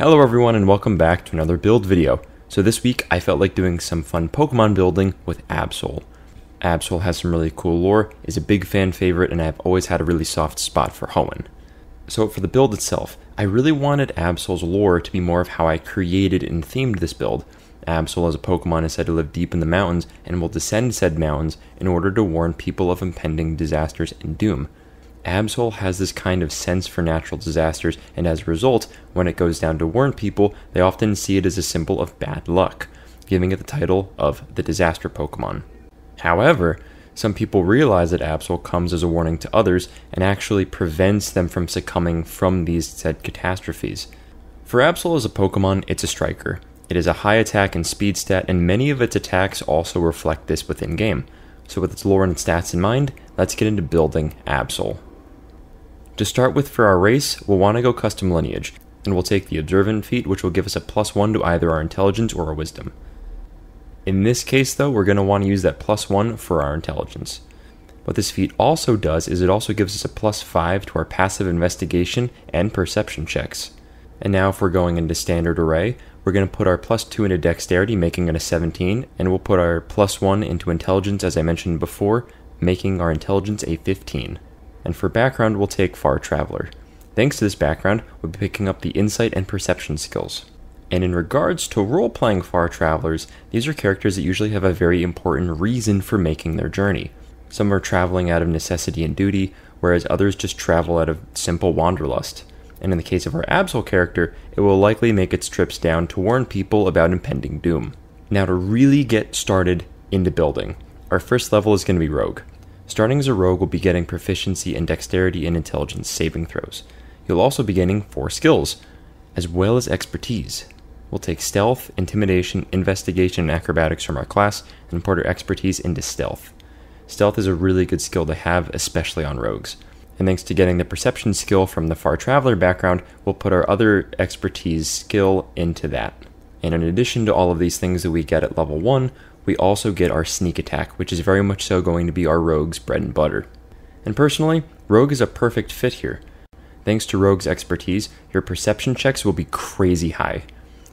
Hello everyone and welcome back to another build video. So this week I felt like doing some fun Pokemon building with Absol. Absol has some really cool lore, is a big fan favorite, and I've always had a really soft spot for Hoenn. So for the build itself, I really wanted Absol's lore to be more of how I created and themed this build. Absol as a Pokemon is said to live deep in the mountains and will descend said mountains in order to warn people of impending disasters and doom. Absol has this kind of sense for natural disasters, and as a result, when it goes down to warn people, they often see it as a symbol of bad luck, giving it the title of the Disaster Pokemon. However, some people realize that Absol comes as a warning to others and actually prevents them from succumbing from these said catastrophes. For Absol as a Pokemon, it's a striker. It is a high attack and speed stat, and many of its attacks also reflect this within game. So with its lore and stats in mind, let's get into building Absol. To start with, for our race, we'll want to go custom lineage, and we'll take the observant feat, which will give us a +1 to either our intelligence or our wisdom. In this case though, we're going to want to use that +1 for our intelligence. What this feat also does is it also gives us a +5 to our passive investigation and perception checks. And now if we're going into standard array, we're going to put our +2 into dexterity, making it a 17, and we'll put our +1 into intelligence, as I mentioned before, making our intelligence a 15. And for background, we'll take Far Traveler. Thanks to this background, we'll be picking up the insight and perception skills. And in regards to role-playing Far Travelers, these are characters that usually have a very important reason for making their journey. Some are traveling out of necessity and duty, whereas others just travel out of simple wanderlust. And in the case of our Absol character, it will likely make its trips down to warn people about impending doom. Now to really get started into building, our first level is going to be Rogue. Starting as a rogue, we'll be getting proficiency in dexterity and intelligence saving throws. You'll also be gaining 4 skills, as well as expertise. We'll take stealth, intimidation, investigation, and acrobatics from our class, and put our expertise into stealth. Stealth is a really good skill to have, especially on rogues. And thanks to getting the perception skill from the Far Traveler background, we'll put our other expertise skill into that. And in addition to all of these things that we get at level 1, we also get our sneak attack, which is very much so going to be our rogue's bread and butter. And personally, rogue is a perfect fit here. Thanks to rogue's expertise, your perception checks will be crazy high.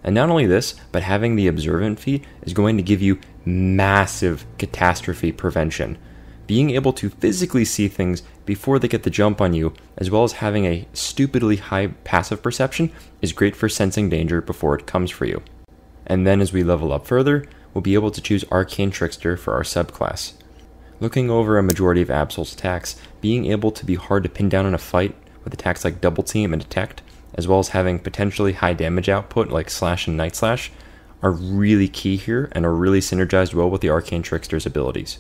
And not only this, but having the observant feat is going to give you massive catastrophe prevention. Being able to physically see things before they get the jump on you, as well as having a stupidly high passive perception, is great for sensing danger before it comes for you. And then as we level up further, we'll be able to choose Arcane Trickster for our subclass. Looking over a majority of Absol's attacks, being able to be hard to pin down in a fight with attacks like Double Team and Detect, as well as having potentially high damage output like Slash and Night Slash, are really key here and are really synergized well with the Arcane Trickster's abilities.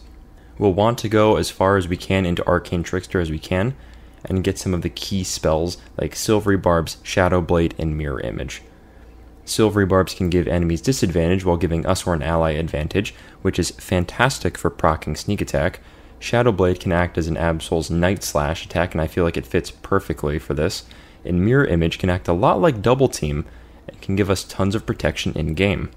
We'll want to go as far as we can into Arcane Trickster as we can, and get some of the key spells like Silvery Barbs, Shadow Blade, and Mirror Image. Silvery Barbs can give enemies disadvantage while giving us or an ally advantage, which is fantastic for proccing sneak attack. Shadow Blade can act as an Absol's Night Slash attack, and I feel like it fits perfectly for this. And Mirror Image can act a lot like Double Team and can give us tons of protection in-game.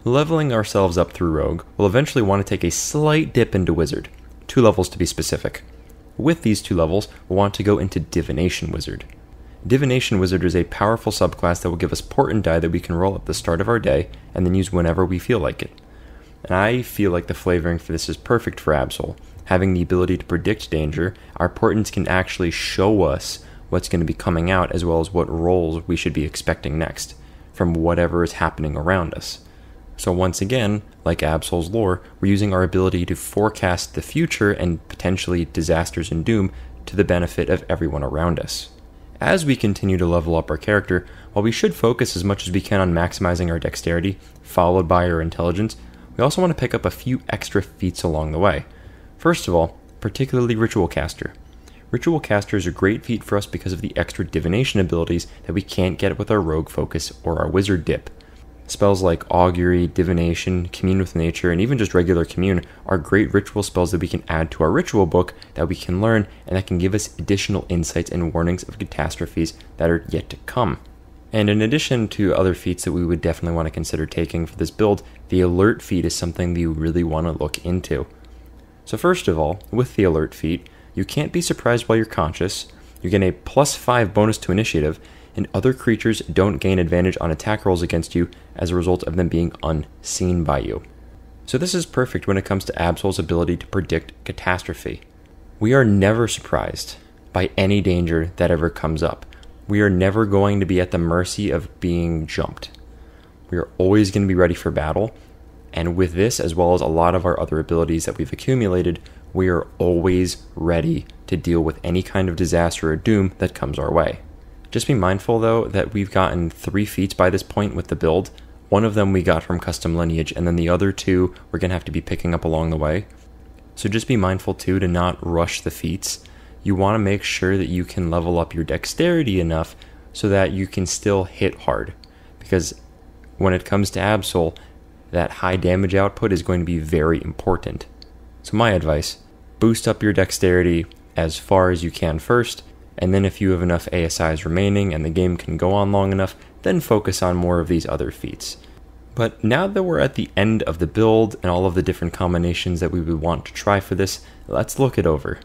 Leveling ourselves up through Rogue, we'll eventually want to take a slight dip into Wizard, 2 levels to be specific. With these 2 levels, we'll want to go into Divination Wizard. Divination Wizard is a powerful subclass that will give us Portent Die that we can roll at the start of our day and then use whenever we feel like it. And I feel like the flavoring for this is perfect for Absol. Having the ability to predict danger, our portents can actually show us what's going to be coming out, as well as what rolls we should be expecting next from whatever is happening around us. So once again, like Absol's lore, we're using our ability to forecast the future and potentially disasters and doom to the benefit of everyone around us. As we continue to level up our character, while we should focus as much as we can on maximizing our dexterity, followed by our intelligence, we also want to pick up a few extra feats along the way. First of all, particularly Ritual Caster. Ritual Caster is a great feat for us because of the extra divination abilities that we can't get with our rogue focus or our wizard dip. Spells like Augury, Divination, Commune with Nature, and even just regular Commune are great ritual spells that we can add to our ritual book that we can learn and that can give us additional insights and warnings of catastrophes that are yet to come. And in addition to other feats that we would definitely want to consider taking for this build, the Alert feat is something that you really want to look into. So first of all, with the Alert feat, you can't be surprised while you're conscious, you get a +5 bonus to initiative, and other creatures don't gain advantage on attack rolls against you as a result of them being unseen by you. So this is perfect when it comes to Absol's ability to predict catastrophe. We are never surprised by any danger that ever comes up. We are never going to be at the mercy of being jumped. We are always going to be ready for battle, and with this, as well as a lot of our other abilities that we've accumulated, we are always ready to deal with any kind of disaster or doom that comes our way. Just be mindful, though, that we've gotten 3 feats by this point with the build. One of them we got from custom lineage, and then the other 2 we're going to have to be picking up along the way. So just be mindful, too, to not rush the feats. You want to make sure that you can level up your dexterity enough so that you can still hit hard. Because when it comes to Absol, that high damage output is going to be very important. So my advice, boost up your dexterity as far as you can first, and then if you have enough ASIs remaining and the game can go on long enough, then focus on more of these other feats. But now that we're at the end of the build and all of the different combinations that we would want to try for this, let's look it over.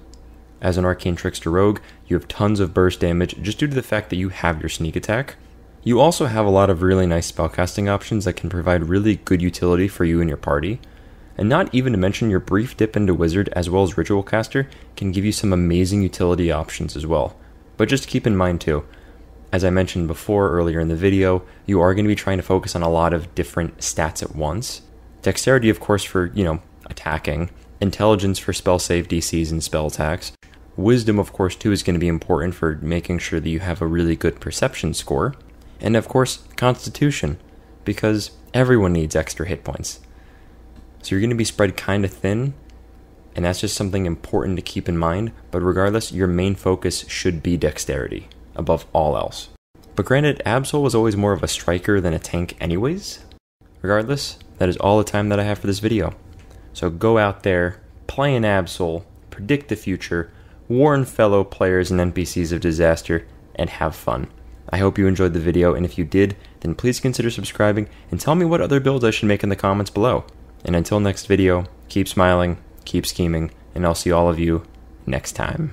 As an Arcane Trickster Rogue, you have tons of burst damage just due to the fact that you have your sneak attack. You also have a lot of really nice spellcasting options that can provide really good utility for you and your party. And not even to mention your brief dip into Wizard as well as Ritual Caster can give you some amazing utility options as well. But just keep in mind too, as I mentioned before earlier in the video, you are going to be trying to focus on a lot of different stats at once. Dexterity, of course, for, attacking. Intelligence for spell save DCs and spell attacks. Wisdom, of course, too, is going to be important for making sure that you have a really good perception score. And of course, Constitution, because everyone needs extra hit points. So you're going to be spread kind of thin, and that's just something important to keep in mind, but regardless, your main focus should be dexterity, above all else. But granted, Absol was always more of a striker than a tank anyways. Regardless, that is all the time that I have for this video. So go out there, play an Absol, predict the future, warn fellow players and NPCs of disaster, and have fun. I hope you enjoyed the video, and if you did, then please consider subscribing and tell me what other builds I should make in the comments below. And until next video, keep smiling, keep scheming, and I'll see all of you next time.